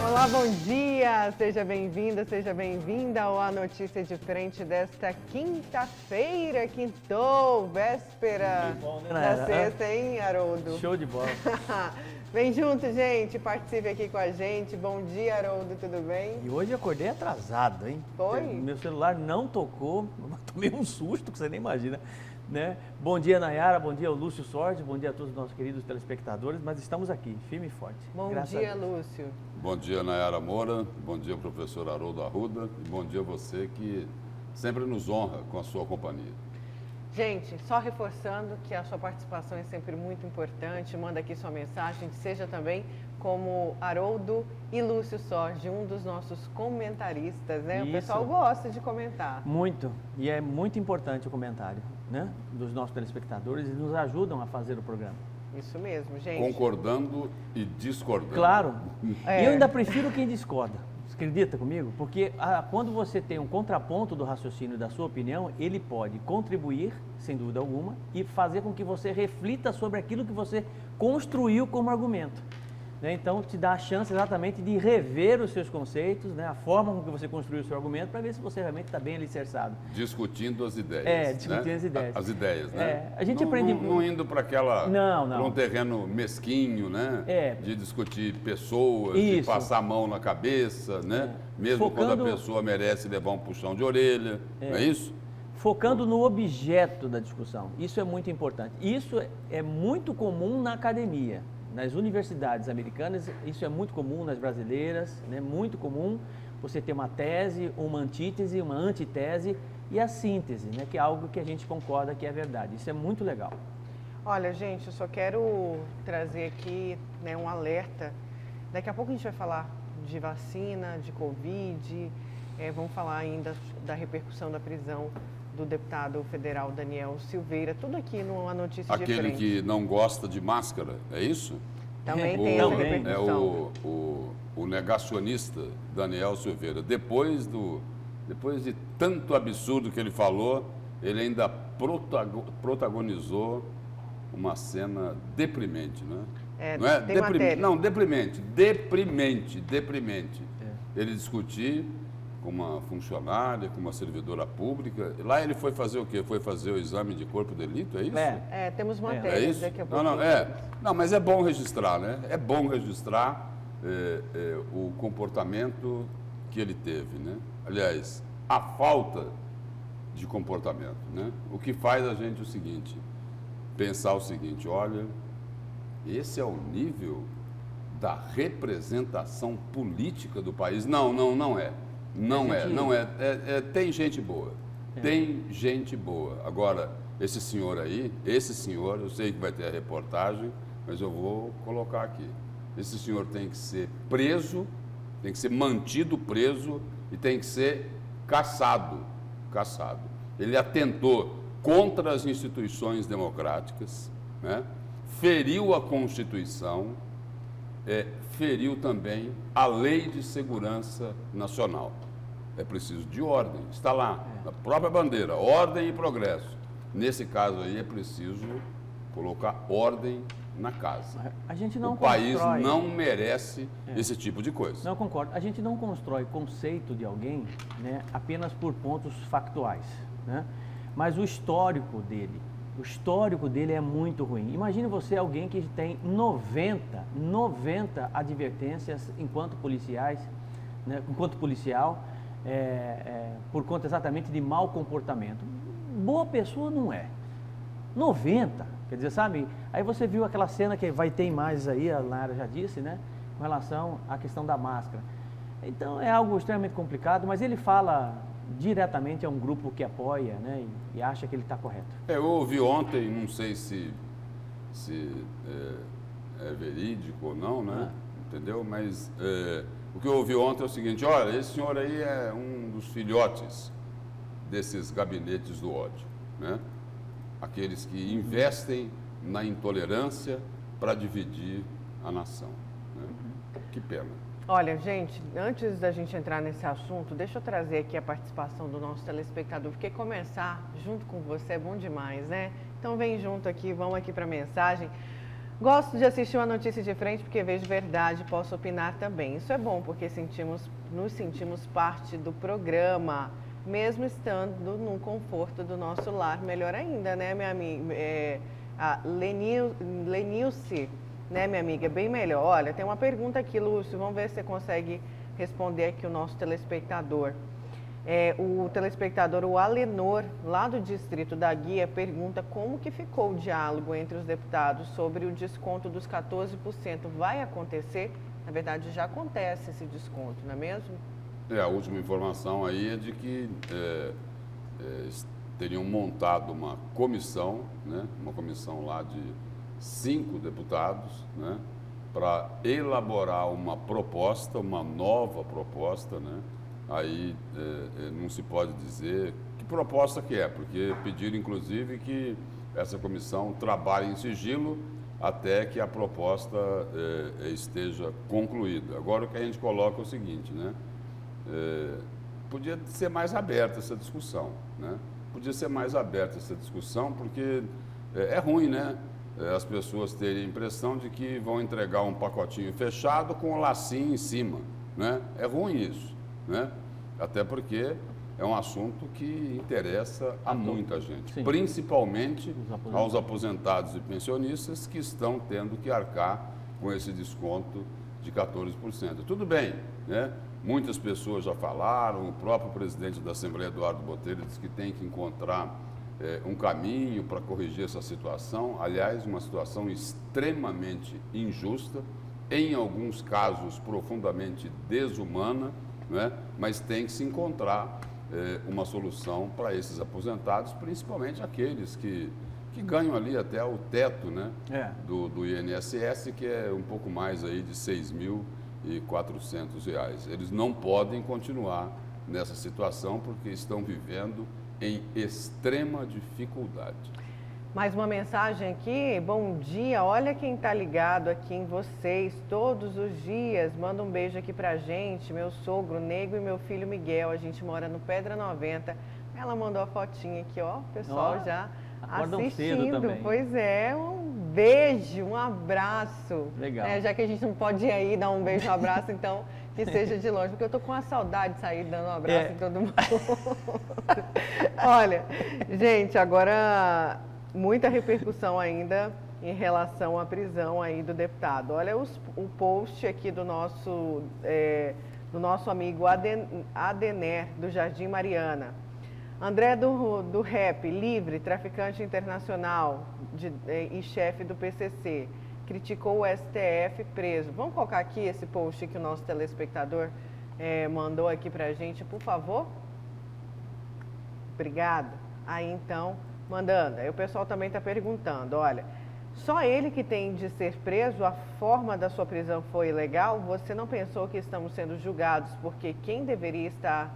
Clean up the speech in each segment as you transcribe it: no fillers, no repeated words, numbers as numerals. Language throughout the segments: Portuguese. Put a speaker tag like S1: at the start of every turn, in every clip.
S1: Olá, bom dia! Seja bem-vinda, seja bem-vinda ao A Notícia de Frente desta quinta-feira, quintou, véspera da sexta, hein, Haroldo?
S2: Show de bola!
S1: Vem junto, gente, participe aqui com a gente. Bom dia, Haroldo, tudo bem?
S2: E hoje eu acordei atrasado, hein?
S1: Foi?
S2: Meu celular não tocou, tomei um susto que você nem imagina, né? Bom dia, Nayara, bom dia, Lúcio Sorte, bom dia a todos os nossos queridos telespectadores, mas estamos aqui, firme e forte.
S1: Bom dia, Lúcio.
S3: Bom dia, Nayara Moura, bom dia, professor Haroldo Arruda, e bom dia a você que sempre nos honra com a sua companhia.
S1: Gente, só reforçando que a sua participação é sempre muito importante, manda aqui sua mensagem, seja também como Haroldo e Lúcio Sorge, um dos nossos comentaristas, né?
S2: Isso.
S1: O pessoal gosta de comentar.
S2: Muito, e é muito importante o comentário, né? Dos nossos telespectadores, eles nos ajudam a fazer o programa.
S1: Isso mesmo, gente.
S3: Concordando e discordando.
S2: Claro,
S1: É.
S2: e eu ainda prefiro quem discorda. Você acredita comigo? Porque quando você tem um contraponto do raciocínio da sua opinião, ele pode contribuir, sem dúvida alguma, e fazer com que você reflita sobre aquilo que você construiu como argumento. Né? Então, te dá a chance exatamente de rever os seus conceitos, né? A forma com que você construiu o seu argumento, para ver se você realmente está bem alicerçado.
S3: Discutindo as ideias.
S2: É, discutindo
S3: né?
S2: as ideias.
S3: As ideias, né?
S2: É, a gente
S3: não,
S2: aprende...
S3: Não indo para aquela...
S2: Não.
S3: Para um terreno mesquinho, né?
S2: É.
S3: De discutir pessoas,
S2: Isso.
S3: de passar a mão na cabeça, né?
S2: É.
S3: Mesmo
S2: Focando...
S3: quando a pessoa merece levar um puxão de orelha, não é isso?
S2: Focando no objeto da discussão. Isso é muito importante. Isso é muito comum na academia. Nas universidades americanas, isso é muito comum, nas brasileiras, né? Muito comum você ter uma tese, uma antítese, uma antitese e a síntese, né? Que é algo que a gente concorda que é verdade. Isso é muito legal.
S1: Olha, gente, eu só quero trazer aqui, né, um alerta. Daqui a pouco a gente vai falar de vacina, de Covid, vamos falar ainda da repercussão da prisão do deputado federal Daniel Silveira, tudo aqui numa notícia de frente.
S3: Aquele que não gosta de máscara, é isso?
S1: Também tem essa repercussão.
S3: O negacionista Daniel Silveira. Depois de tanto absurdo que ele falou, ele ainda protagonizou uma cena deprimente, né? Não é?
S1: Tem matéria.
S3: Não, deprimente. Ele discutir com uma funcionária, com uma servidora pública. Lá ele foi fazer o quê? Foi fazer o exame de corpo de delito, é isso?
S1: Temos matérias
S3: É isso?
S1: daqui a pouco.
S3: Não, mas é bom registrar, né? É bom registrar o comportamento que ele teve, né? Aliás, a falta de comportamento, né? O que faz a gente pensar o seguinte, olha, esse é o nível da representação política do país. Não é. Não é. Tem gente boa. Tem gente boa. Agora, esse senhor, eu sei que vai ter a reportagem, mas eu vou colocar aqui. Esse senhor tem que ser preso, tem que ser mantido preso e tem que ser caçado. Ele atentou contra as instituições democráticas, né? Feriu a Constituição, feriu também a Lei de Segurança Nacional. É preciso de ordem, está lá, na própria bandeira, ordem e progresso. Nesse caso aí é preciso colocar ordem na casa.
S2: A gente não
S3: o país não merece esse tipo de coisa.
S2: Não concordo. A gente não constrói conceito de alguém, né, apenas por pontos factuais, né? Mas o histórico dele é muito ruim. Imagine você alguém que tem 90 advertências enquanto policial, por conta exatamente de mau comportamento. Boa pessoa não é. 90, quer dizer, sabe? Aí você viu aquela cena que vai ter imagens aí, a Lara já disse, né? Com relação à questão da máscara. Então é algo extremamente complicado, mas ele fala diretamente a um grupo que apoia, né? E acha que ele está correto.
S3: Eu ouvi ontem, não sei se é verídico ou não, né? Entendeu? Mas o que eu ouvi ontem é o seguinte, olha, esse senhor aí é um dos filhotes desses gabinetes do ódio, né? Aqueles que investem na intolerância para dividir a nação, né? Que pena.
S1: Olha, gente, antes da gente entrar nesse assunto, deixa eu trazer aqui a participação do nosso telespectador, porque começar junto com você é bom demais, né? Então vem junto aqui, vamos aqui para a mensagem. Gosto de assistir uma notícia de frente porque vejo verdade e posso opinar também. Isso é bom porque nos sentimos parte do programa, mesmo estando no conforto do nosso lar. Melhor ainda, né, minha amiga? A Lenilce, né, minha amiga? Bem melhor. Olha, tem uma pergunta aqui, Lúcio. Vamos ver se você consegue responder aqui o nosso telespectador. O telespectador, o Alenor, lá do distrito da Guia, pergunta como que ficou o diálogo entre os deputados sobre o desconto dos 14%. Vai acontecer? Na verdade, já acontece esse desconto, não é mesmo?
S3: A última informação aí é de que teriam montado uma comissão, né, uma comissão lá de 5 deputados, né, para elaborar uma proposta, uma nova proposta, né? Aí não se pode dizer que proposta que é, porque pediram inclusive que essa comissão trabalhe em sigilo até que a proposta esteja concluída. Agora o que a gente coloca é o seguinte, né? Podia ser mais aberta essa discussão, né? Podia ser mais aberta essa discussão porque é ruim, né? As pessoas terem a impressão de que vão entregar um pacotinho fechado com um lacinho em cima, né? É ruim isso, né? Até porque é um assunto que interessa a muita gente,
S2: sim,
S3: principalmente aos aposentados e pensionistas que estão tendo que arcar com esse desconto de 14%. Tudo bem, né? Muitas pessoas já falaram, o próprio presidente da Assembleia, Eduardo Botelho, disse que tem que encontrar um caminho para corrigir essa situação. Aliás, uma situação extremamente injusta, em alguns casos profundamente desumana, né? Mas tem que se encontrar uma solução para esses aposentados, principalmente aqueles que ganham ali até o teto, né? Do INSS, que é um pouco mais aí de R$ 6.400. Eles não podem continuar nessa situação porque estão vivendo em extrema dificuldade.
S1: Mais uma mensagem aqui. Bom dia, olha quem está ligado aqui em vocês todos os dias. Manda um beijo aqui pra gente, meu sogro Nego e meu filho Miguel. A gente mora no Pedra 90. Ela mandou a fotinha aqui, ó, o pessoal já assistindo. Pois é, um beijo, um abraço.
S2: Legal.
S1: Já que a gente não pode ir aí dar um beijo, um abraço, então que seja de longe, porque eu tô com uma saudade de sair dando um abraço em todo mundo. Olha, gente, agora muita repercussão ainda em relação à prisão aí do deputado. Olha o post aqui do nosso amigo Adener, do Jardim Mariana. André do Rap, livre, traficante internacional e chefe do PCC, criticou o STF preso. Vamos colocar aqui esse post que o nosso telespectador mandou aqui pra gente, por favor? Obrigada. Aí então, mandando. Aí o pessoal também está perguntando, olha, só ele que tem de ser preso, a forma da sua prisão foi ilegal? Você não pensou que estamos sendo julgados porque quem deveria estar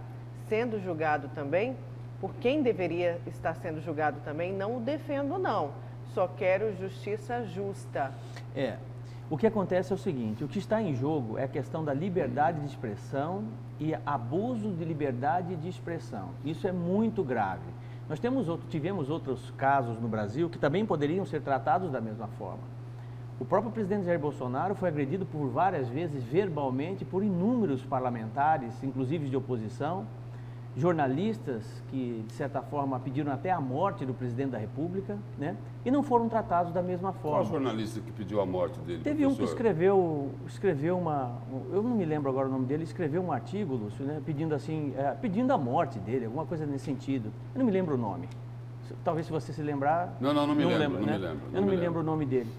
S1: sendo julgado também? Por quem deveria estar sendo julgado também? Não o defendo, não. Só quero justiça justa.
S2: O que acontece é o seguinte, o que está em jogo é a questão da liberdade de expressão e abuso de liberdade de expressão. Isso é muito grave. Nós tivemos outros casos no Brasil que também poderiam ser tratados da mesma forma. O próprio presidente Jair Bolsonaro foi agredido por várias vezes verbalmente por inúmeros parlamentares, inclusive de oposição, jornalistas que, de certa forma, pediram até a morte do presidente da República, né? E não foram tratados da mesma forma.
S3: Qual jornalista que pediu a morte dele?
S2: Teve um que escreveu eu não me lembro agora o nome dele, escreveu um artigo, Lúcio, né? Pedindo assim, pedindo a morte dele, alguma coisa nesse sentido. Eu não me lembro o nome. Talvez se você se lembrar...
S3: Não me lembro.
S2: Eu não me lembro o nome dele.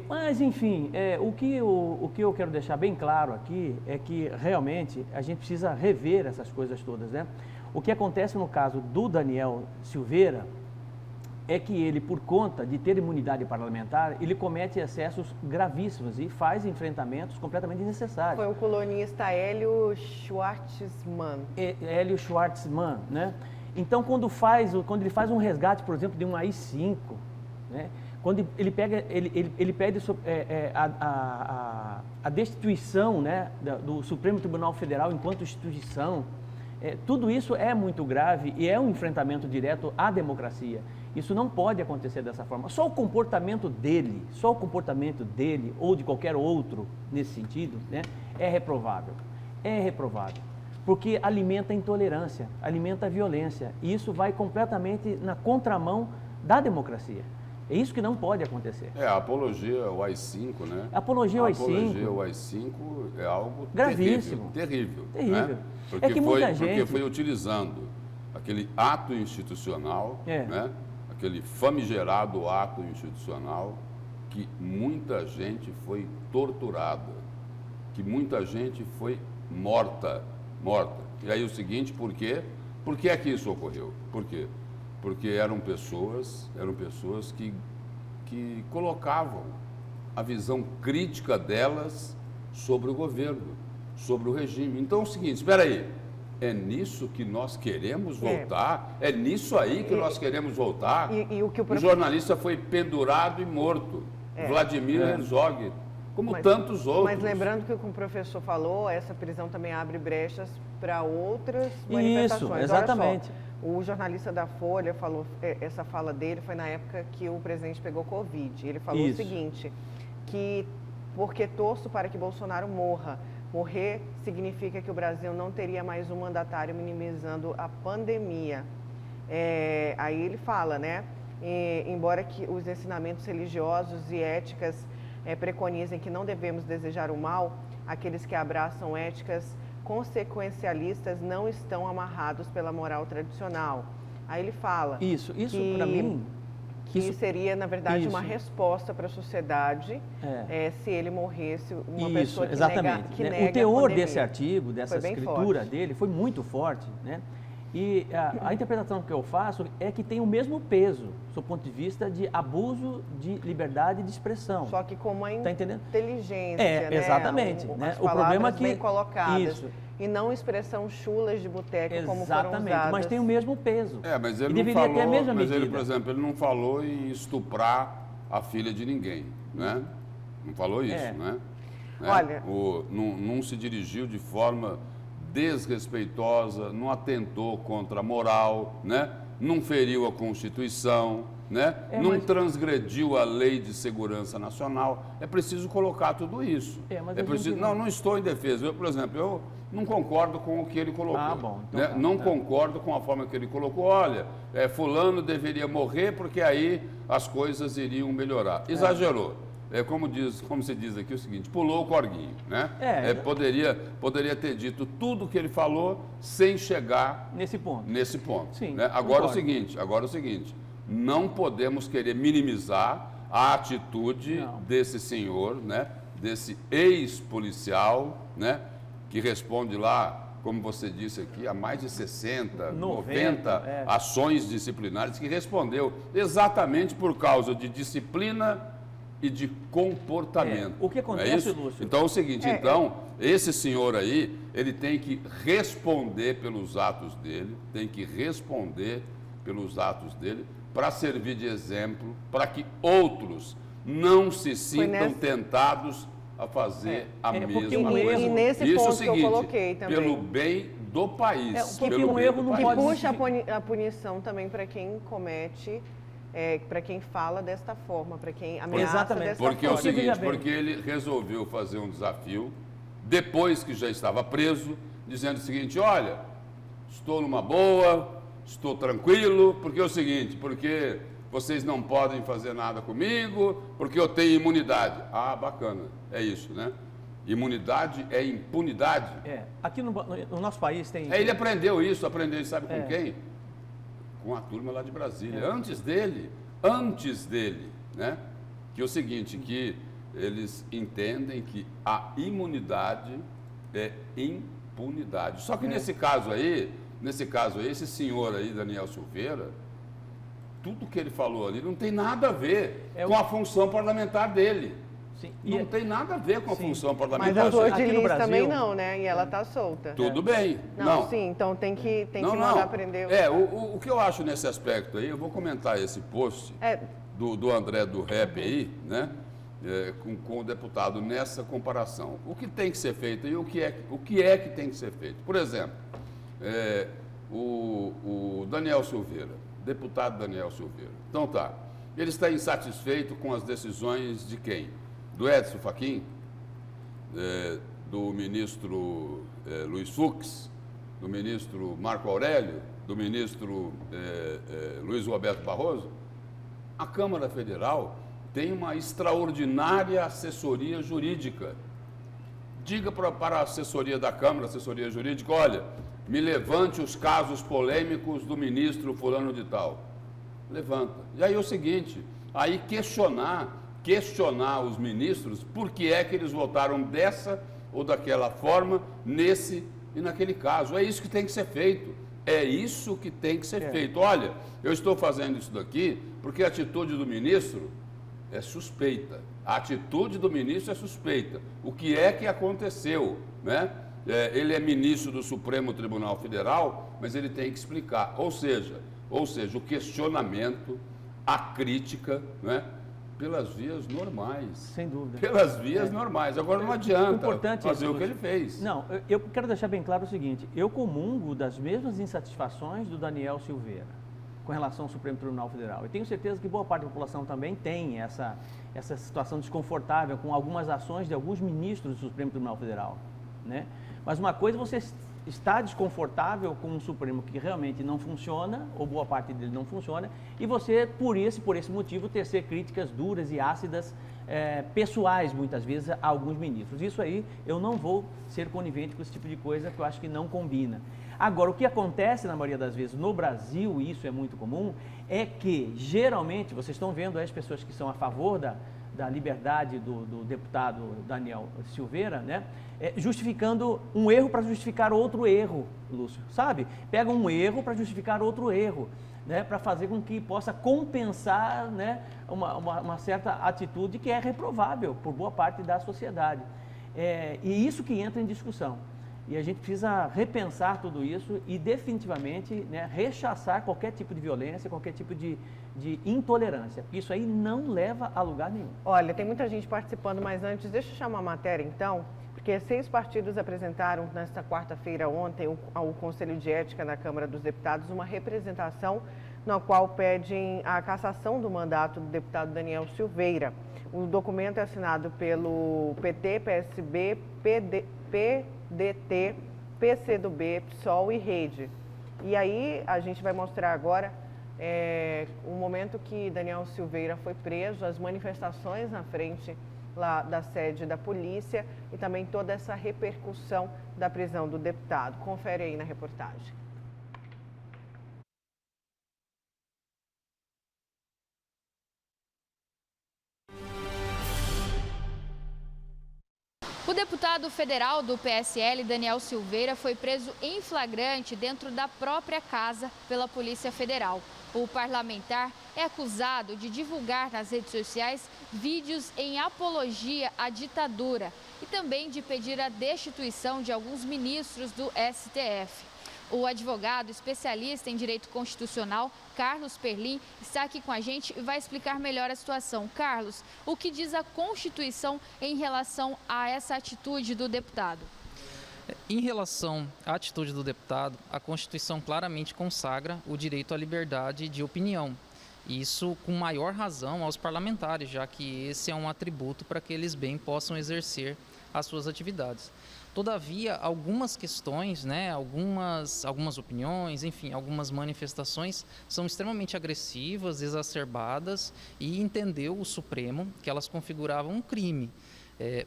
S2: Mas, enfim, o que eu quero deixar bem claro aqui é que, realmente, a gente precisa rever essas coisas todas, né? O que acontece no caso do Daniel Silveira é que ele, por conta de ter imunidade parlamentar, ele comete excessos gravíssimos e faz enfrentamentos completamente desnecessários.
S1: Foi o colunista Hélio Schwartzman.
S2: Hélio Schwartzman, né? Então, quando ele faz um resgate, por exemplo, de um AI-5, né? Quando ele pede a destituição, né, do Supremo Tribunal Federal enquanto instituição, tudo isso é muito grave e é um enfrentamento direto à democracia. Isso não pode acontecer dessa forma. Só o comportamento dele ou de qualquer outro nesse sentido, né, é reprovável. É reprovável. Porque alimenta a intolerância, alimenta a violência. E isso vai completamente na contramão da democracia. É isso que não pode acontecer.
S3: A apologia ao AI-5, né?
S2: Apologia ao AI-5.
S3: Apologia ao AI-5 é algo
S2: gravíssimo.
S3: Terrível.
S2: Terrível.
S3: Né? Porque,
S2: é que muita gente...
S3: porque foi utilizando aquele ato institucional, né? Aquele famigerado ato institucional, que muita gente foi torturada, que muita gente foi morta. E aí o seguinte, por quê? Por que é que isso ocorreu? Por quê? Porque eram pessoas que colocavam a visão crítica delas sobre o governo, sobre o regime. Então é o seguinte, espera aí, é nisso que nós queremos voltar? É nisso aí que nós queremos voltar? O jornalista foi pendurado e morto, Vladimir Herzog, como tantos outros.
S1: Mas lembrando que o que o professor falou, essa prisão também abre brechas para outras manifestações.
S2: Isso, exatamente.
S1: O jornalista da Folha falou, essa fala dele foi na época que o presidente pegou Covid. Ele falou o seguinte, que porque torço para que Bolsonaro morra. Morrer significa que o Brasil não teria mais um mandatário minimizando a pandemia. Aí ele fala, né? Embora que os ensinamentos religiosos e éticas preconizem que não devemos desejar o mal, aqueles que abraçam éticas consequencialistas não estão amarrados pela moral tradicional. Aí ele fala
S2: isso para mim
S1: que isso seria, na verdade, uma resposta para a sociedade se ele morresse, uma pessoa que nega
S2: o teor desse artigo, dessa escritura dele, foi muito forte, né? E a interpretação que eu faço é que tem o mesmo peso, do ponto de vista de abuso de liberdade de expressão.
S1: Só que com uma inteligência, né?
S2: Exatamente.
S1: Né? O problema é que bem colocadas. E não expressão chulas de boteco como foram usadas.
S2: Exatamente, mas tem o mesmo peso.
S3: Mas ele não falou, ter a mesma medida. Ele, por exemplo, ele não falou em estuprar a filha de ninguém, né? Não falou isso, né?
S1: Olha...
S3: Não se dirigiu de forma desrespeitosa, não atentou contra a moral, né? Não feriu a Constituição, né? Não transgrediu a Lei de Segurança Nacional. É preciso colocar tudo isso. Não estou em defesa. Eu, por exemplo, eu não concordo com o que ele colocou. Então não concordo com a forma que ele colocou. Olha, fulano deveria morrer porque aí as coisas iriam melhorar. Exagerou. Como se diz aqui o seguinte, pulou o corguinho, né? Poderia ter dito tudo o que ele falou sem chegar
S2: nesse ponto.
S3: Sim, né? Agora o seguinte, não podemos querer minimizar a atitude desse senhor, né? Desse ex-policial, né? Que responde lá, como você disse aqui, a mais de 60, 90 ações disciplinares, que respondeu exatamente por causa de disciplina e de comportamento.
S2: O que acontece, Lúcio?
S3: Então é o seguinte, esse senhor aí, ele tem que responder pelos atos dele, para servir de exemplo, para que outros não se sintam tentados a fazer a mesma coisa.
S1: E nesse
S3: isso
S1: ponto
S3: é o seguinte,
S1: que eu coloquei também.
S3: pelo bem do país.
S2: Porque um erro não pode...
S1: Que puxa a punição também para quem comete... para quem fala desta forma, para quem ameaça desta forma.
S3: Porque é o seguinte, porque ele resolveu fazer um desafio, depois que já estava preso, dizendo o seguinte, olha, estou numa boa, estou tranquilo, porque é o seguinte, porque vocês não podem fazer nada comigo, porque eu tenho imunidade. Ah, bacana, é isso, né? Imunidade é impunidade.
S2: Aqui no nosso país tem...
S3: Ele aprendeu sabe com quem? Com a turma lá de Brasília, antes dele, né? Que é o seguinte, que eles entendem que a imunidade é impunidade. Só que nesse caso aí, esse senhor aí, Daniel Silveira, tudo que ele falou ali não tem nada a ver com a função parlamentar dele.
S2: Sim.
S3: Não tem nada a ver com a função parlamentar.
S1: Mas a Flor de Lis também não, né? E ela está solta.
S3: Tudo bem.
S1: Sim, então tem que mandar prender.
S3: O que eu acho nesse aspecto aí, eu vou comentar esse post do André do Rap aí, né? Com o deputado nessa comparação. O que tem que ser feito e o que é que tem que ser feito? Por exemplo, o Daniel Silveira, deputado Daniel Silveira. Então tá, ele está insatisfeito com as decisões de quem? Do Edson Fachin, do ministro Luiz Fux, do ministro Marco Aurélio, do ministro Luiz Roberto Barroso? A Câmara Federal tem uma extraordinária assessoria jurídica. Diga para a assessoria da Câmara, assessoria jurídica, olha, me levante os casos polêmicos do ministro fulano de tal. Levanta. E aí é o seguinte, aí questionar os ministros por que é que eles votaram dessa ou daquela forma, nesse e naquele caso. É isso que tem que ser feito. É isso que tem que ser feito. Olha, eu estou fazendo isso daqui porque a atitude do ministro é suspeita. A atitude do ministro é suspeita. O que é que aconteceu, né? Ele é ministro do Supremo Tribunal Federal, mas ele tem que explicar. Ou seja, o questionamento, a crítica, né? Pelas vias normais.
S2: Sem dúvida.
S3: Pelas vias normais. Agora não adianta fazer
S2: isso,
S3: o que ele fez.
S2: Não, eu quero deixar bem claro o seguinte, eu comungo das mesmas insatisfações do Daniel Silveira com relação ao Supremo Tribunal Federal. Eu tenho certeza que boa parte da população também tem essa situação desconfortável com algumas ações de alguns ministros do Supremo Tribunal Federal, né? Mas uma coisa é você está desconfortável com um Supremo que realmente não funciona, ou boa parte dele não funciona, e você, por esse motivo, tecer críticas duras e ácidas, pessoais, muitas vezes, a alguns ministros. Isso aí, eu não vou ser conivente com esse tipo de coisa, que eu acho que não combina. Agora, o que acontece, na maioria das vezes, no Brasil, e isso é muito comum, é que, geralmente, vocês estão vendo as pessoas que são a favor da liberdade do deputado Daniel Silveira, né? Justificando um erro para justificar outro erro, Lúcio, sabe? Pega um erro para justificar outro erro, né? Para fazer com que possa compensar, né? uma certa atitude que é reprovável por boa parte da sociedade. E isso que entra em discussão. E a gente precisa repensar tudo isso e definitivamente, né, rechaçar qualquer tipo de violência, qualquer tipo de intolerância, porque isso aí não leva a lugar nenhum.
S1: Olha, tem muita gente participando, mas antes, deixa eu chamar a matéria então, porque 6 partidos apresentaram nesta quarta-feira ontem ao Conselho de Ética da Câmara dos Deputados uma representação na qual pedem a cassação do mandato do deputado Daniel Silveira. O documento é assinado pelo PT, PSB, PDT, PCdoB, PSOL e Rede. E aí a gente vai mostrar agora o momento que Daniel Silveira foi preso, as manifestações na frente lá da sede da polícia e também toda essa repercussão da prisão do deputado. Confere aí na reportagem.
S4: O deputado federal do PSL, Daniel Silveira, foi preso em flagrante dentro da própria casa pela Polícia Federal. O parlamentar é acusado de divulgar nas redes sociais vídeos em apologia à ditadura e também de pedir a destituição de alguns ministros do STF. O advogado especialista em direito constitucional, Carlos Perlim, está aqui com a gente e vai explicar melhor a situação. Carlos, o que diz a Constituição em relação a essa atitude do deputado?
S5: Em relação à atitude do deputado, a Constituição claramente consagra o direito à liberdade de opinião. Isso com maior razão aos parlamentares, já que esse é um atributo para que eles bem possam exercer as suas atividades. Todavia, algumas questões, algumas opiniões, enfim, algumas manifestações são extremamente agressivas, exacerbadas e entendeu o Supremo que elas configuravam um crime.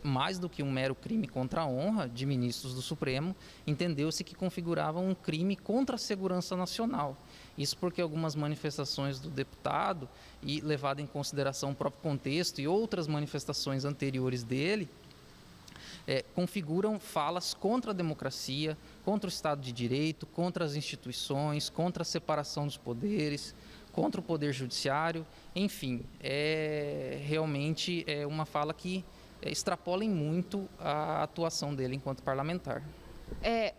S5: Mais do que um mero crime contra a honra de ministros do Supremo, entendeu-se que configuravam um crime contra a segurança nacional. Isso porque algumas manifestações do deputado, e levado em consideração o próprio contexto e outras manifestações anteriores dele, configuram falas contra a democracia, contra o Estado de Direito, contra as instituições, contra a separação dos poderes, contra o Poder Judiciário, enfim, realmente é uma fala que extrapola muito a atuação dele enquanto parlamentar.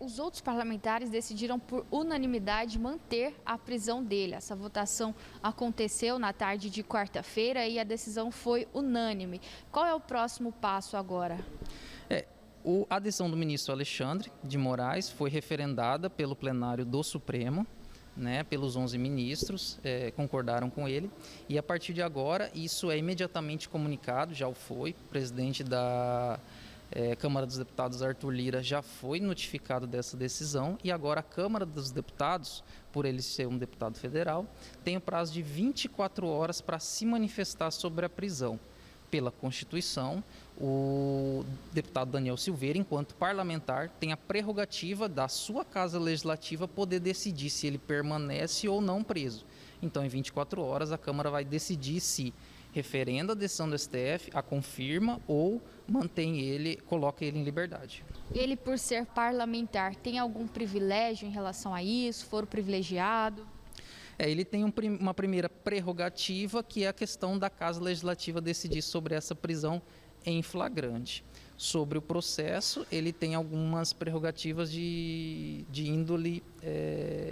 S4: Os outros parlamentares decidiram por unanimidade manter a prisão dele. Essa votação aconteceu na tarde de quarta-feira e a decisão foi unânime. Qual é o próximo passo agora? A decisão do ministro Alexandre de Moraes foi referendada pelo plenário do Supremo.
S5: né, pelos 11 ministros, concordaram com ele, e a partir de agora isso é imediatamente comunicado, já o foi, o presidente da Câmara dos Deputados, Arthur Lira, já foi notificado dessa decisão, e agora a Câmara dos Deputados, por ele ser um deputado federal, tem o prazo de 24 horas para se manifestar sobre a prisão. Pela Constituição, o deputado Daniel Silveira, enquanto parlamentar, tem a prerrogativa da sua Casa Legislativa poder decidir se ele permanece ou não preso. Então, em 24 horas, a Câmara vai decidir se referenda a decisão do STF, a confirma ou mantém ele, coloca ele em liberdade.
S4: Ele, por ser parlamentar, tem algum privilégio em relação a isso? Foro privilegiado?
S5: Ele tem uma primeira prerrogativa, que é a questão da Casa Legislativa decidir sobre essa prisão em flagrante. Sobre o processo, ele tem algumas prerrogativas de índole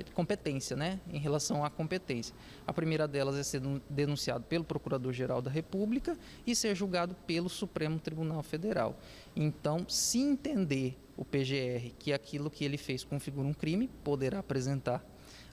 S5: de competência, né? Em relação à competência. A primeira delas é ser denunciado pelo Procurador-Geral da República e ser julgado pelo Supremo Tribunal Federal. Então, se entender o PGR que aquilo que ele fez configura um crime, poderá apresentar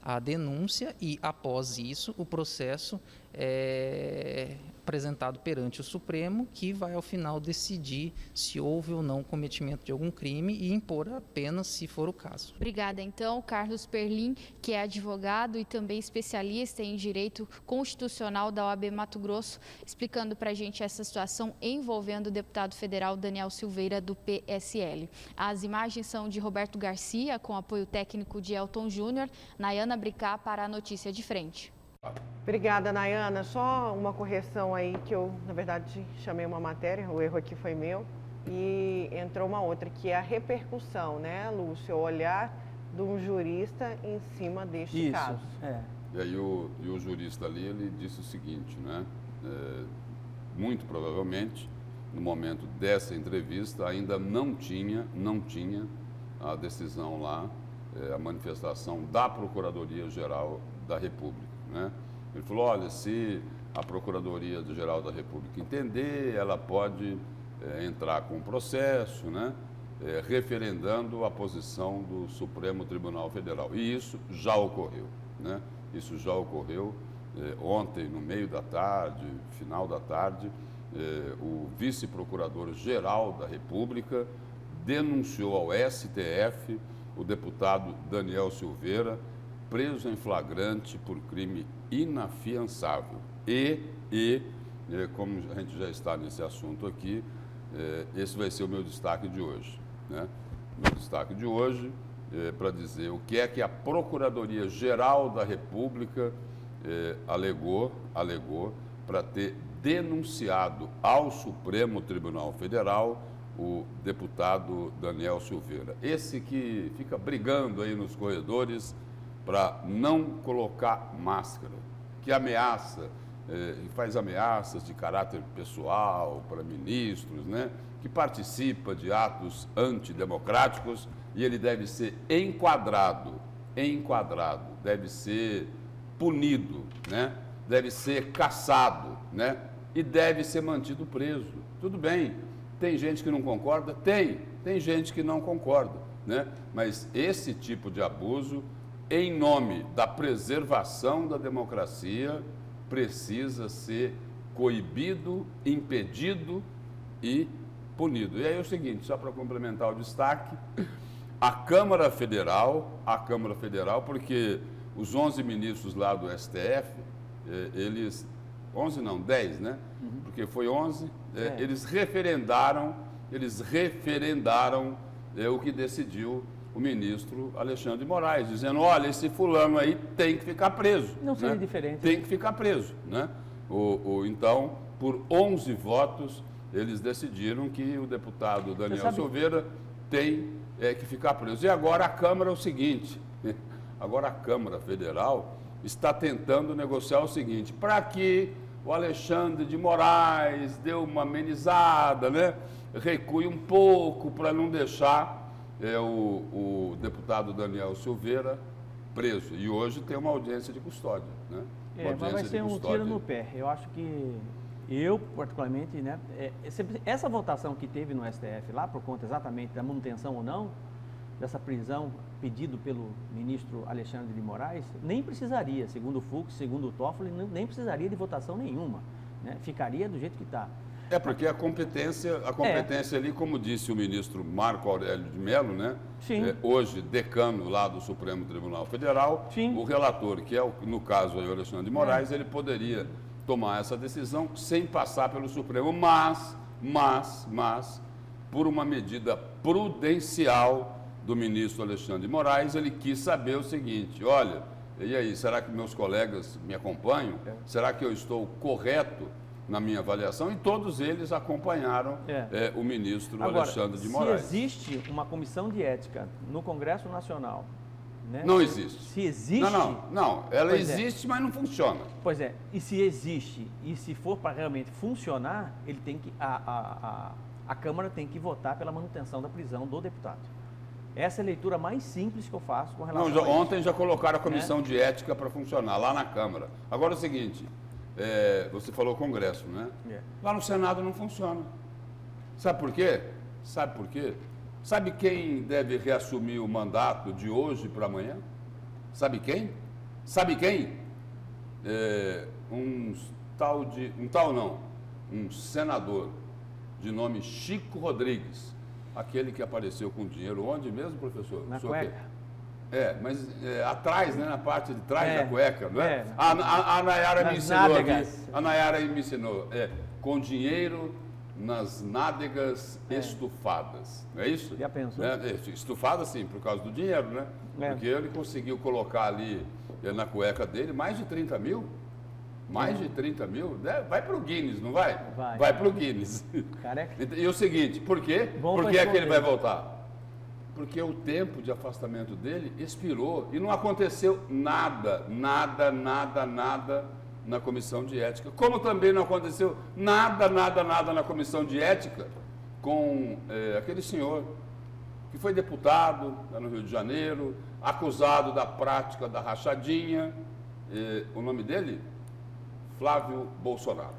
S5: a denúncia e, após isso, o processo é apresentado perante o Supremo, que vai, ao final, decidir se houve ou não cometimento de algum crime e impor a pena, se for o caso.
S4: Obrigada, então, Carlos Perlim, que é advogado e também especialista em Direito Constitucional da OAB Mato Grosso, explicando para a gente essa situação envolvendo o deputado federal Daniel Silveira, do PSL. As imagens são de Roberto Garcia, com apoio técnico de Elton Júnior. Nayana Bricá para a Notícia de Frente.
S1: Obrigada, Nayana. Só uma correção aí, que eu, na verdade, chamei uma matéria, o erro aqui foi meu, e entrou uma outra, que é a repercussão, né, Lúcio? O olhar de um jurista em cima deste caso.
S3: E aí o jurista ali, ele disse o seguinte, né? Muito provavelmente, no momento dessa entrevista, ainda não tinha a decisão lá, a manifestação da Procuradoria-Geral da República, né? Ele falou, olha, se a Procuradoria-Geral da República entender, ela pode entrar com um processo, né? Referendando a posição do Supremo Tribunal Federal. E isso já ocorreu, né? Isso já ocorreu ontem, no meio da tarde, final da tarde, o vice-procurador-geral da República denunciou ao STF o deputado Daniel Silveira, preso em flagrante por crime inafiançável. E como a gente já está nesse assunto aqui, esse vai ser o meu destaque de hoje, né? Meu destaque de hoje para dizer o que é que a Procuradoria-Geral da República alegou para ter denunciado ao Supremo Tribunal Federal o deputado Daniel Silveira. Esse que fica brigando aí nos corredores para não colocar máscara, que ameaça, faz ameaças de caráter pessoal para ministros, né? Que participa de atos antidemocráticos, e ele deve ser enquadrado, deve ser punido, né? Deve ser cassado, né? E deve ser mantido preso. Tudo bem, tem gente que não concorda? Tem gente que não concorda, né? Mas esse tipo de abuso, em nome da preservação da democracia, precisa ser coibido, impedido e punido. E aí é o seguinte, só para complementar o destaque, a Câmara Federal, porque os 11 ministros lá do STF, eles, 11 não, 10, né? Porque foi 11, eles referendaram o que decidiu o ministro Alexandre de Moraes, dizendo, olha, esse fulano aí tem que ficar preso.
S2: Não seria
S3: né?
S2: diferente.
S3: Tem que ficar preso, né? Então, por 11 votos, eles decidiram que o deputado Daniel Silveira tem que ficar preso. E agora a Câmara é o seguinte, agora a Câmara Federal está tentando negociar o seguinte, para que o Alexandre de Moraes dê uma amenizada, né? Recue um pouco para não deixar o deputado Daniel Silveira preso. E hoje tem uma audiência de custódia, né?
S2: Mas vai ser um tiro no pé. Eu acho que eu, particularmente, né? Essa votação que teve no STF lá, por conta exatamente da manutenção ou não, dessa prisão pedido pelo ministro Alexandre de Moraes, nem precisaria, segundo o Fux, segundo o Toffoli, nem precisaria de votação nenhuma, né? Ficaria do jeito que está.
S3: É, porque a competência ali, como disse o ministro Marco Aurélio de Mello, né?
S2: Sim.
S3: Hoje decano lá do Supremo Tribunal Federal,
S2: Sim.
S3: o relator, que é, no caso, o Alexandre de Moraes, ele poderia tomar essa decisão sem passar pelo Supremo, mas, por uma medida prudencial do ministro Alexandre de Moraes, ele quis saber o seguinte: olha, e aí, será que meus colegas me acompanham? Será que eu estou correto na minha avaliação? E todos eles acompanharam o ministro Alexandre de Moraes.
S2: Se existe uma comissão de ética no Congresso Nacional, né?
S3: Não existe.
S2: Se existe...
S3: Não. Ela existe, mas não funciona.
S2: Pois é. E se existe, e se for para realmente funcionar, ele tem que, a Câmara tem que votar pela manutenção da prisão do deputado. Essa é a leitura mais simples que eu faço com relação a isso.
S3: Ontem já colocaram a comissão de ética para funcionar lá na Câmara. Agora é o seguinte, você falou Congresso, né? Lá no Senado não funciona. Sabe por quê? Sabe quem deve reassumir o mandato de hoje para amanhã? Sabe quem? Um senador de nome Chico Rodrigues, aquele que apareceu com dinheiro onde mesmo, professor?
S2: Na cueca.
S3: Mas atrás, né, na parte de trás da cueca, não é?
S2: É.
S3: A Nayara me ensinou
S2: nádegas.
S3: aqui. A Nayara me ensinou. Com dinheiro nas nádegas estufadas, não é isso?
S2: Já pensou?
S3: Estufadas, sim, por causa do dinheiro, né? Porque ele conseguiu colocar ali na cueca dele mais de 30 mil. Mais de 30 mil? Vai para o Guinness, não vai? Vai para o Guinness.
S2: Careca.
S3: E o seguinte, por quê? Por que é que ele vai voltar? Porque o tempo de afastamento dele expirou e não aconteceu nada na comissão de ética. Como também não aconteceu nada na comissão de ética com aquele senhor que foi deputado lá no Rio de Janeiro, acusado da prática da rachadinha. O nome dele? Flávio Bolsonaro.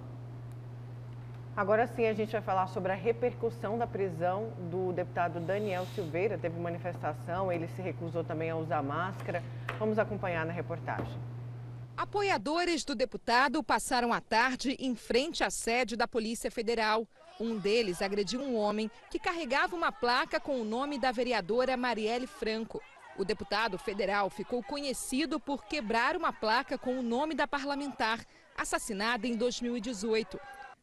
S1: Agora sim a gente vai falar sobre a repercussão da prisão do deputado Daniel Silveira. Teve manifestação, ele se recusou também a usar máscara. Vamos acompanhar na reportagem.
S6: Apoiadores do deputado passaram a tarde em frente à sede da Polícia Federal. Um deles agrediu um homem que carregava uma placa com o nome da vereadora Marielle Franco. O deputado federal ficou conhecido por quebrar uma placa com o nome da parlamentar, assassinada em 2018.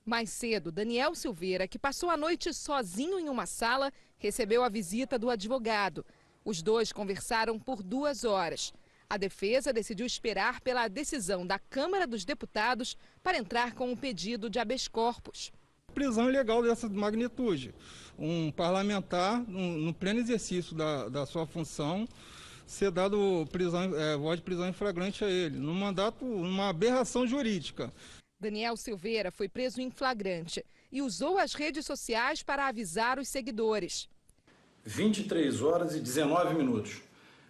S6: Mais cedo, Daniel Silveira, que passou a noite sozinho em uma sala, recebeu a visita do advogado. Os dois conversaram por 2 horas. A defesa decidiu esperar pela decisão da Câmara dos Deputados para entrar com um pedido de habeas corpus.
S7: Prisão ilegal dessa magnitude. Um parlamentar, no pleno exercício da sua função, ser dado voz de prisão em flagrante a ele, num mandato, uma aberração jurídica.
S6: Daniel Silveira foi preso em flagrante e usou as redes sociais para avisar os seguidores.
S8: 23 horas e 19 minutos.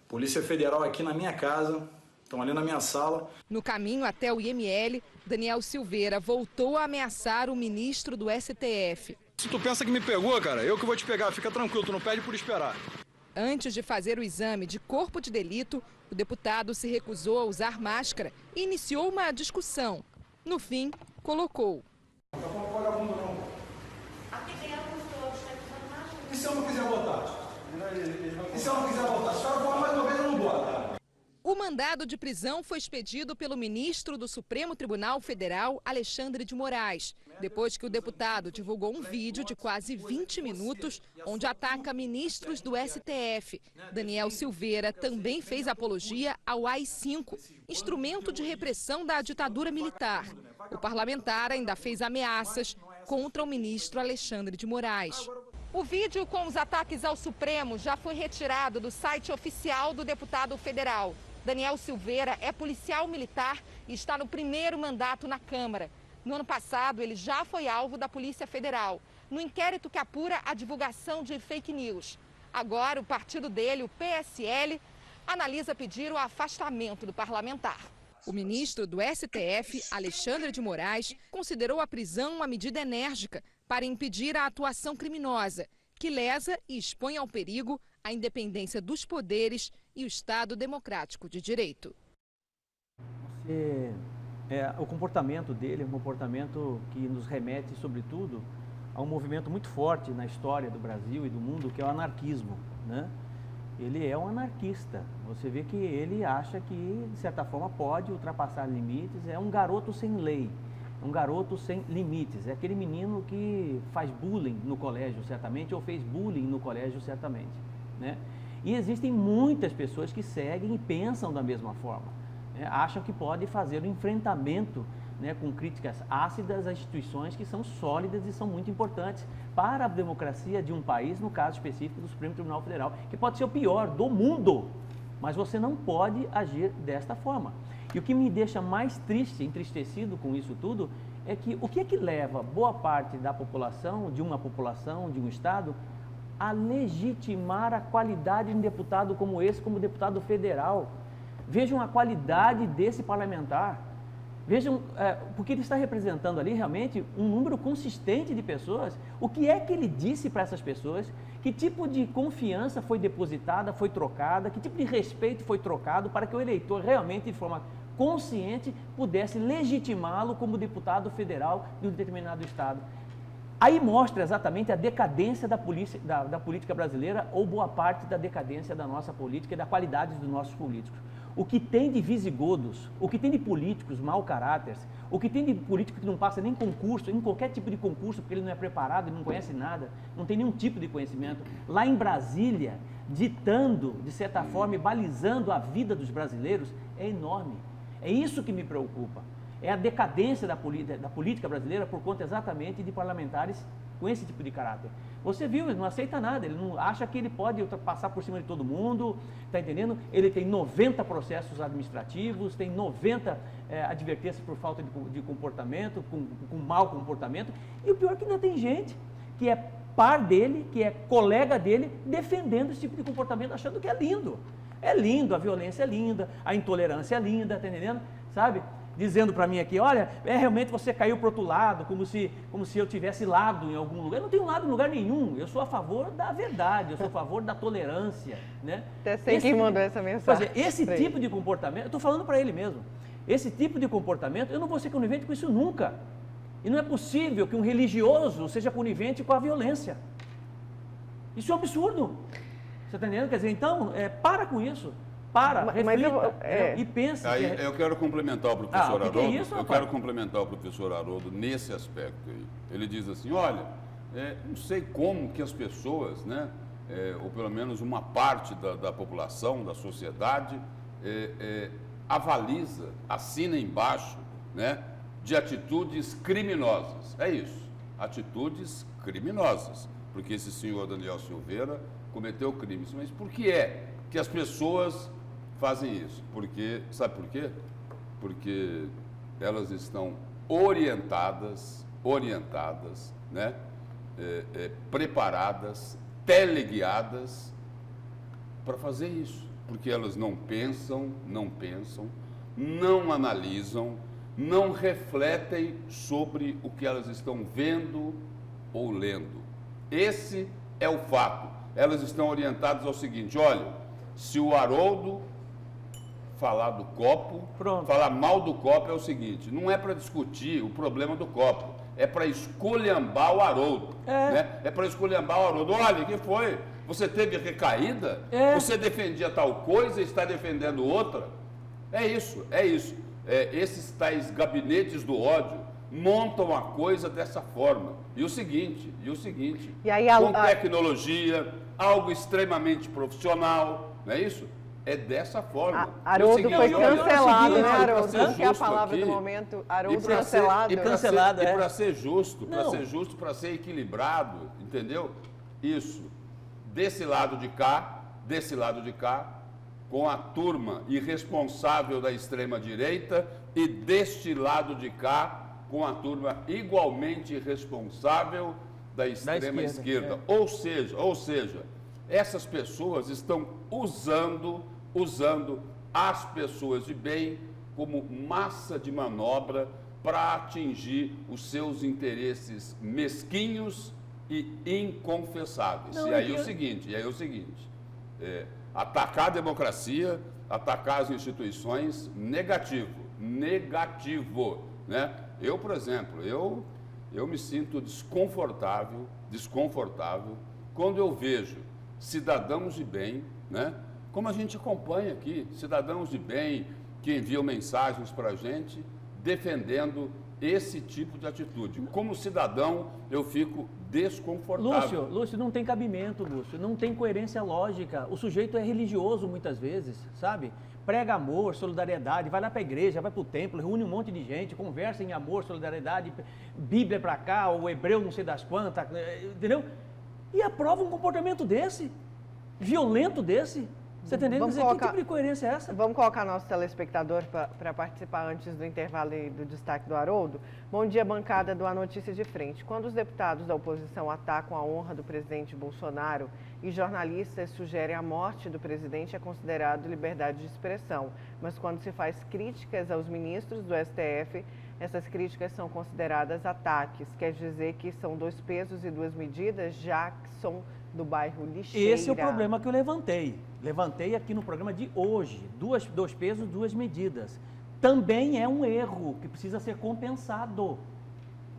S8: Polícia Federal aqui na minha casa, estão ali na minha sala.
S6: No caminho até o IML, Daniel Silveira voltou a ameaçar o ministro do STF.
S8: Se tu pensa que me pegou, cara, eu que vou te pegar, fica tranquilo, tu não pede por esperar.
S6: Antes de fazer o exame de corpo de delito, o deputado se recusou a usar máscara e iniciou uma discussão. No fim, colocou.
S8: E se eu não quiser votar? E se eu não quiser votar? Se a senhora votar mais uma vez, eu não voto.
S6: O mandado de prisão foi expedido pelo ministro do Supremo Tribunal Federal, Alexandre de Moraes, depois que o deputado divulgou um vídeo de quase 20 minutos, onde ataca ministros do STF. Daniel Silveira também fez apologia ao AI-5, instrumento de repressão da ditadura militar. O parlamentar ainda fez ameaças contra o ministro Alexandre de Moraes. O vídeo com os ataques ao Supremo já foi retirado do site oficial do deputado federal. Daniel Silveira é policial militar e está no primeiro mandato na Câmara. No ano passado, ele já foi alvo da Polícia Federal, no inquérito que apura a divulgação de fake news. Agora, o partido dele, o PSL, analisa pedir o afastamento do parlamentar. O ministro do STF, Alexandre de Moraes, considerou a prisão uma medida enérgica para impedir a atuação criminosa, que lesa e expõe ao perigo a independência dos poderes e o Estado democrático de direito.
S2: O comportamento dele é um comportamento que nos remete, sobretudo, a um movimento muito forte na história do Brasil e do mundo, que é o anarquismo, né? Ele é um anarquista. Você vê que ele acha que, de certa forma, pode ultrapassar limites. É um garoto sem lei, um garoto sem limites. É aquele menino que faz bullying no colégio, certamente, ou fez bullying no colégio, certamente, né? E existem muitas pessoas que seguem e pensam da mesma forma, né? Acham que pode fazer o enfrentamento, né, com críticas ácidas a instituições que são sólidas e são muito importantes para a democracia de um país, no caso específico do Supremo Tribunal Federal, que pode ser o pior do mundo, mas você não pode agir desta forma. E o que me deixa mais triste, entristecido com isso tudo, é que o que é que leva boa parte da população, de um Estado, a legitimar a qualidade de um deputado como esse, como deputado federal? Vejam a qualidade desse parlamentar. Vejam, porque ele está representando ali realmente um número consistente de pessoas. O que é que ele disse para essas pessoas? Que tipo de confiança foi depositada, foi trocada? Que tipo de respeito foi trocado para que o eleitor realmente, de forma consciente, pudesse legitimá-lo como deputado federal de um determinado estado? Aí mostra exatamente a decadência da política brasileira, ou boa parte da decadência da nossa política e da qualidade dos nossos políticos. O que tem de visigodos, o que tem de políticos mau caráter, o que tem de político que não passa nem concurso, em qualquer tipo de concurso, porque ele não é preparado, ele não conhece nada, não tem nenhum tipo de conhecimento. Lá em Brasília, ditando, de certa forma, e balizando a vida dos brasileiros, é enorme. É isso que me preocupa. É a decadência da política brasileira por conta exatamente de parlamentares com esse tipo de caráter. Você viu, ele não aceita nada, ele não acha que ele pode passar por cima de todo mundo, está entendendo? Ele tem 90 processos administrativos, tem 90 advertências por falta de comportamento, com mau comportamento, e o pior é que ainda tem gente que é par dele, que é colega dele, defendendo esse tipo de comportamento, achando que é lindo. É lindo, a violência é linda, a intolerância é linda, está entendendo? Sabe? Dizendo para mim aqui, olha, realmente você caiu para o outro lado, como se eu tivesse lado em algum lugar. Eu não tenho lado em lugar nenhum, eu sou a favor da verdade, eu sou a favor da tolerância, né?
S1: Até sei quem mandou essa mensagem.
S2: Esse tipo de comportamento, eu estou falando para ele mesmo, esse tipo de comportamento, eu não vou ser conivente com isso nunca. E não é possível que um religioso seja conivente com a violência. Isso é um absurdo. Você está entendendo? Quer dizer, então, para com isso. Reflita e pense.
S3: Aí, eu quero complementar o professor Haroldo.
S2: Eu
S3: quero complementar o professor Haroldo nesse aspecto aí. Ele diz assim, olha, não sei como que as pessoas, né, ou pelo menos uma parte da população, da sociedade, avaliza, assina embaixo, né, de atitudes criminosas. É isso, atitudes criminosas. Porque esse senhor Daniel Silveira cometeu crimes. Mas por que é que as pessoas fazem isso? Porque, sabe por quê? Porque elas estão orientadas, né? Preparadas, teleguiadas para fazer isso. Porque elas não pensam, não analisam, não refletem sobre o que elas estão vendo ou lendo. Esse é o fato. Elas estão orientadas ao seguinte, olha, se o Haroldo falar do copo, falar mal do copo é o seguinte, não é para discutir o problema do copo, é para esculhambar o Haroldo. Né? É para esculhambar o Haroldo. Olha, o que foi? Você teve recaída? Você defendia tal coisa e está defendendo outra? É isso. Esses tais gabinetes do ódio montam a coisa dessa forma. E o seguinte,
S1: e aí,
S3: com tecnologia, algo extremamente profissional, não é isso? É dessa forma.
S1: Haroldo foi cancelado, né, Haroldo?
S3: Que
S1: é a palavra do momento, Haroldo cancelado.
S3: E para ser justo, para ser equilibrado, entendeu? Isso. Desse lado de cá, com a turma irresponsável da extrema-direita e deste lado de cá, com a turma igualmente irresponsável da extrema esquerda. Ou seja, essas pessoas estão usando as pessoas de bem como massa de manobra para atingir os seus interesses mesquinhos e inconfessáveis. E aí é o seguinte, atacar a democracia, atacar as instituições, negativo, né? Eu, por exemplo, eu me sinto desconfortável quando eu vejo cidadãos de bem, né? Como a gente acompanha aqui, cidadãos de bem que enviam mensagens para a gente defendendo esse tipo de atitude. Como cidadão, eu fico desconfortável.
S2: Lúcio, não tem cabimento, Lúcio, não tem coerência lógica. O sujeito é religioso muitas vezes, sabe? Prega amor, solidariedade, vai lá para a igreja, vai para o templo, reúne um monte de gente, conversa em amor, solidariedade, Bíblia para cá, o hebreu não sei das quantas, entendeu? E aprova um comportamento desse, violento desse. Você está entendendo? Que tipo de coerência é essa?
S1: Vamos colocar nosso telespectador para participar antes do intervalo e do destaque do Haroldo. Bom dia, bancada do A Notícia de Frente. Quando os deputados da oposição atacam a honra do presidente Bolsonaro e jornalistas sugerem a morte do presidente, é considerado liberdade de expressão. Mas quando se faz críticas aos ministros do STF, essas críticas são consideradas ataques. Quer dizer que são 2 pesos e 2 medidas, já que são do bairro Lixeira.
S2: Esse é o problema que eu levantei. Levantei aqui no programa de hoje. 2 pesos, 2 medidas. Também é um erro que precisa ser compensado.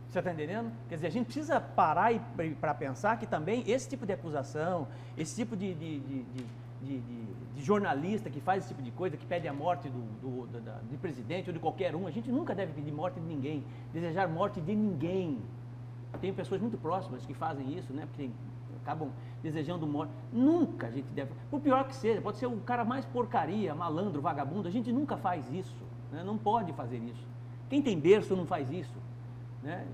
S2: Você está entendendo? Quer dizer, a gente precisa parar para pensar que também esse tipo de acusação, esse tipo de jornalista que faz esse tipo de coisa, que pede a morte de presidente ou de qualquer um, a gente nunca deve pedir morte de ninguém, desejar morte de ninguém. Tem pessoas muito próximas que fazem isso, né? Porque acabam desejando morte. Nunca a gente deve, por pior que seja, pode ser o cara mais porcaria, malandro, vagabundo, a gente nunca faz isso, né? Não pode fazer isso. Quem tem berço não faz isso, né?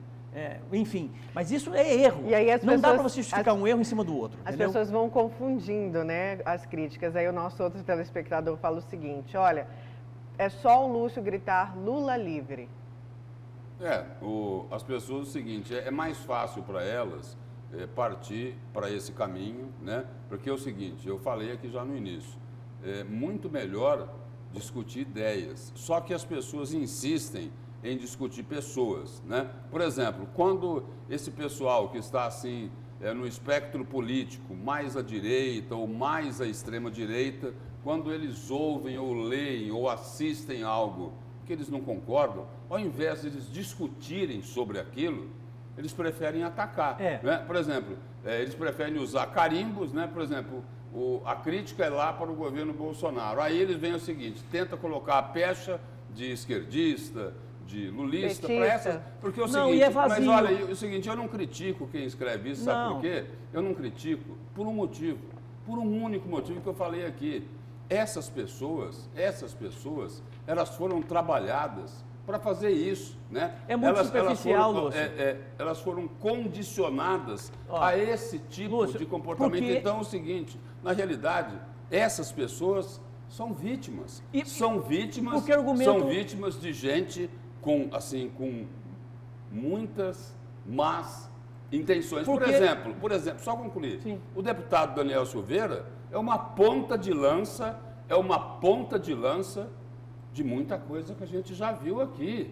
S2: Enfim, mas isso é erro.
S1: E aí
S2: não dá para você justificar um erro em cima do outro.
S1: As
S2: entendeu?
S1: pessoas vão confundindo, né, as críticas. Aí o nosso outro telespectador fala o seguinte: olha, é só o Lúcio gritar Lula livre.
S3: As pessoas, o seguinte, é mais fácil para elas partir para esse caminho, né? Porque é o seguinte, eu falei aqui já no início, é muito melhor discutir ideias, só que as pessoas insistem em discutir pessoas, né? Por exemplo, quando esse pessoal que está assim no espectro político, mais à direita ou mais à extrema direita, quando eles ouvem ou leem ou assistem algo que eles não concordam, ao invés de eles discutirem sobre aquilo, eles preferem atacar, né? Por exemplo, eles preferem usar carimbos, né? Por exemplo, a crítica é lá para o governo Bolsonaro. Aí eles veem o seguinte, tenta colocar a pecha de esquerdista, de lulista, para essas, porque é o seguinte,
S2: é vazio.
S3: Mas olha, o seguinte, eu não critico quem escreve isso, sabe por quê? Eu não critico por um motivo, por um único motivo que eu falei aqui. Essas pessoas, elas foram trabalhadas para fazer isso, né?
S2: É muito superficial, Lúcio.
S3: Elas foram condicionadas a esse tipo
S2: Lúcio,
S3: de comportamento. Então é o seguinte, na realidade, essas pessoas são vítimas. São vítimas de gente com muitas más intenções. Por exemplo, só concluir, sim, o deputado Daniel Silveira é uma ponta de lança de muita coisa que a gente já viu aqui,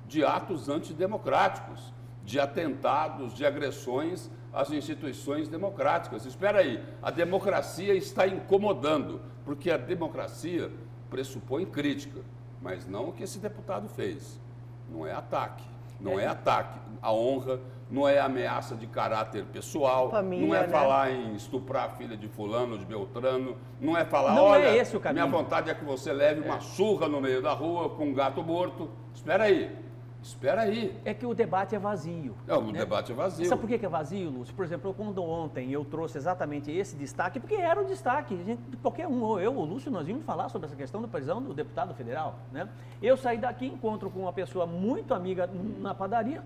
S3: de atos antidemocráticos, de atentados, de agressões às instituições democráticas. Espera aí, a democracia está incomodando, porque a democracia pressupõe crítica, mas não o que esse deputado fez. Não é ataque, não é ataque à honra, não é ameaça de caráter pessoal,
S1: família,
S3: não é
S1: né?
S3: falar em estuprar a filha de fulano, de Beltrano, não é falar,
S2: não
S3: olha,
S2: é esse o caminho.
S3: Minha vontade é que você leve uma surra no meio da rua com um gato morto. Espera aí.
S2: É que o debate é vazio.
S3: O debate é vazio.
S2: Sabe por que é vazio, Lúcio? Por exemplo, quando ontem eu trouxe exatamente esse destaque, porque era um destaque, qualquer um, ou eu ou o Lúcio, nós íamos falar sobre essa questão da prisão do deputado federal, né? Eu saí daqui, encontro com uma pessoa muito amiga na padaria,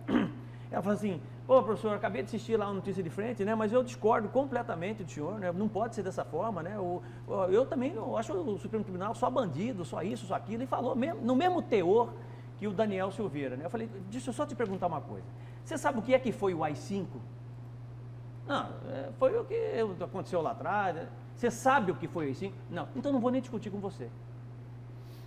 S2: ela falou assim, professor, acabei de assistir lá a Notícia de Frente, né? Mas eu discordo completamente do senhor, né? Não pode ser dessa forma, né? Eu também acho o Supremo Tribunal só bandido, só isso, só aquilo, e falou no mesmo teor que o Daniel Silveira, né? Eu falei, deixa eu só te perguntar uma coisa. Você sabe o que é que foi o AI-5? Não, foi o que aconteceu lá atrás. Né? Você sabe o que foi o AI-5? Não, então não vou nem discutir com você.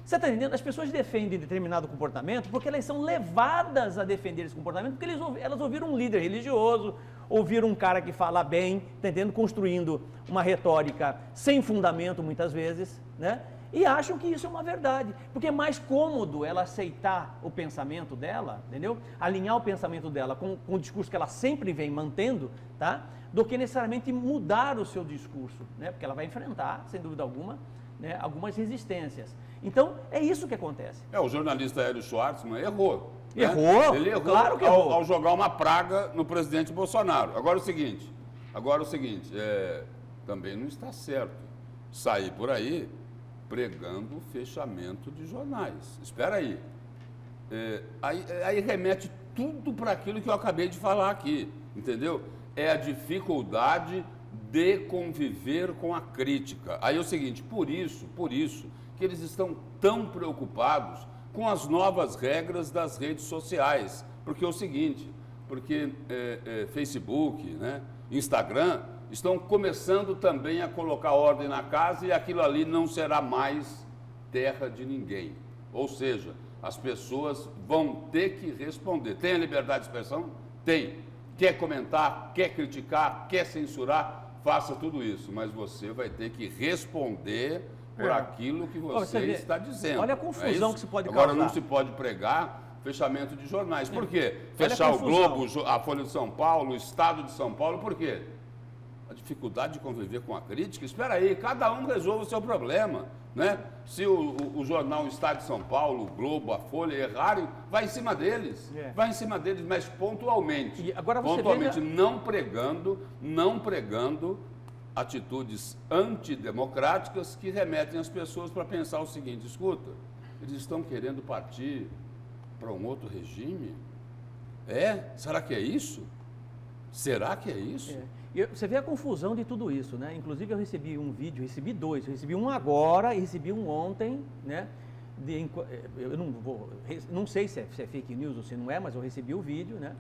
S2: Você está entendendo? As pessoas defendem determinado comportamento porque elas são levadas a defender esse comportamento porque elas ouviram um líder religioso, ouviram um cara que fala bem, tá entendendo? Construindo uma retórica sem fundamento muitas vezes, né? E acham que isso é uma verdade, porque é mais cômodo ela aceitar o pensamento dela, entendeu? Alinhar o pensamento dela com o discurso que ela sempre vem mantendo, tá? Do que necessariamente mudar o seu discurso, né? Porque ela vai enfrentar, sem dúvida alguma, né, algumas resistências. Então, é isso que acontece.
S3: O jornalista Hélio Schwartzman errou. Né?
S2: Errou?
S3: Ele errou,
S2: Claro que errou.
S3: Ao jogar uma praga no presidente Bolsonaro. Agora o seguinte, também não está certo sair por aí pregando o fechamento de jornais. Espera aí. Aí remete tudo para aquilo que eu acabei de falar aqui, entendeu? É a dificuldade de conviver com a crítica. Aí é o seguinte, por isso que eles estão tão preocupados com as novas regras das redes sociais. Porque é o seguinte, Facebook, né, Instagram, estão começando também a colocar ordem na casa e aquilo ali não será mais terra de ninguém. Ou seja, as pessoas vão ter que responder. Tem a liberdade de expressão? Tem. Quer comentar, quer criticar, quer censurar, faça tudo isso. Mas você vai ter que responder por aquilo que você está dizendo.
S2: Olha a confusão que se pode
S3: causar.
S2: Agora
S3: não se pode pregar fechamento de jornais. Por quê? Fechar o Globo, a Folha de São Paulo, o Estado de São Paulo, por quê? A dificuldade de conviver com a crítica. Espera aí, cada um resolve o seu problema, né? Se o jornal Estado de São Paulo, o Globo, a Folha errarem, vai em cima deles. Vai em cima deles, mas pontualmente.
S2: E agora você
S3: não pregando atitudes antidemocráticas que remetem as pessoas para pensar o seguinte, escuta, eles estão querendo partir para um outro regime? Será que é isso? Será que é isso?
S2: Você vê a confusão de tudo isso, né? Inclusive eu recebi um vídeo, recebi dois, eu recebi um agora e recebi um ontem, né? Eu não sei se é fake news ou se não é, mas eu recebi o vídeo, né?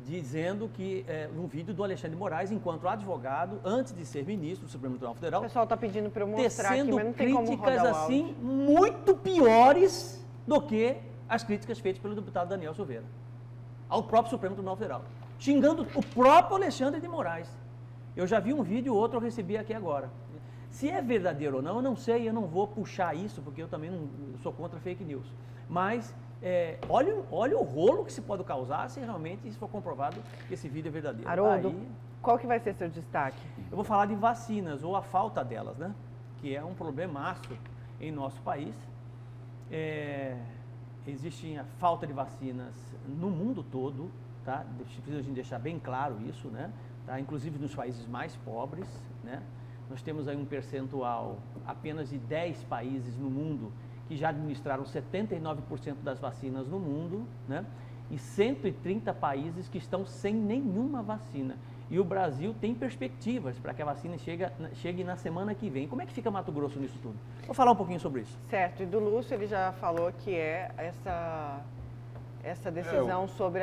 S2: Dizendo que um vídeo do Alexandre de Moraes, enquanto advogado, antes de ser ministro do Supremo Tribunal Federal,
S1: o pessoal está pedindo para eu mostrar aqui, mas não tem como rodar
S2: críticas assim muito piores do que as críticas feitas pelo deputado Daniel Silveira ao próprio Supremo Tribunal Federal, xingando o próprio Alexandre de Moraes. Eu já vi um vídeo, outro eu recebi aqui agora. Se é verdadeiro ou não, eu não sei, eu não vou puxar isso, porque eu também não sou contra fake news. Mas olha o rolo que se pode causar se realmente isso for comprovado que esse vídeo é verdadeiro.
S1: Haroldo, qual que vai ser seu destaque?
S2: Eu vou falar de vacinas, ou a falta delas, né? Que é um problemaço em nosso país. Existe a falta de vacinas no mundo todo, tá? Precisa a gente deixar bem claro isso, né? Tá? Inclusive nos países mais pobres, né? Nós temos aí um percentual apenas de 10 países no mundo que já administraram 79% das vacinas no mundo, né? E 130 países que estão sem nenhuma vacina. E o Brasil tem perspectivas para que a vacina chegue na semana que vem. Como é que fica Mato Grosso nisso tudo? Vou falar um pouquinho sobre isso.
S1: Certo, e do Lúcio ele já falou que essa decisão sobre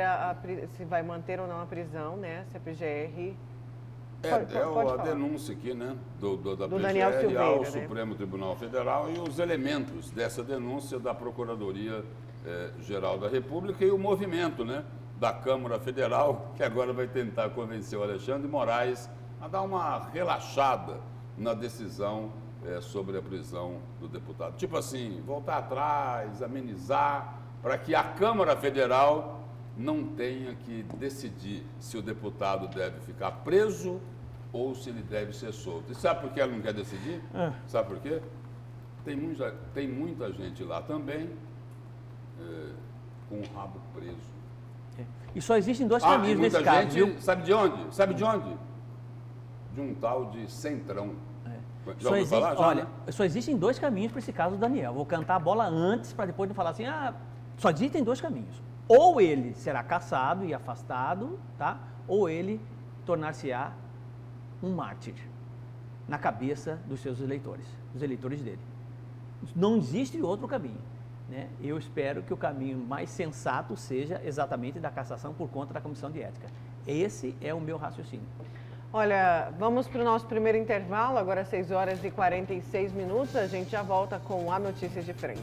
S1: se vai manter ou não a prisão, né? Se a PGR...
S3: a denúncia aqui, né, da PGR
S1: Daniel Silveira,
S3: ao
S1: né?
S3: Supremo Tribunal Federal e os elementos dessa denúncia da Procuradoria Geral da República e o movimento, né, da Câmara Federal, que agora vai tentar convencer o Alexandre de Moraes a dar uma relaxada na decisão sobre a prisão do deputado. Tipo assim, voltar atrás, amenizar, para que a Câmara Federal não tenha que decidir se o deputado deve ficar preso ou se ele deve ser solto. E sabe por que ela não quer decidir? Sabe por quê? Tem muita gente lá também com o rabo preso.
S2: E só existem dois caminhos nesse caso, viu?
S3: Sabe de onde? Sabe de onde? De um tal de Centrão. Já ouviu falar?
S2: Olha, só existem dois caminhos para esse caso do Daniel. Vou cantar a bola antes para depois de falar assim, só existem dois caminhos. Ou ele será cassado e afastado, tá? Ou ele tornar-se-á um mártir na cabeça dos seus eleitores, dos eleitores dele. Não existe outro caminho, né? Eu espero que o caminho mais sensato seja exatamente da cassação por conta da Comissão de Ética. Esse é o meu raciocínio.
S1: Olha, vamos para o nosso primeiro intervalo, agora 6 horas e 46 minutos. A gente já volta com a notícia de frente.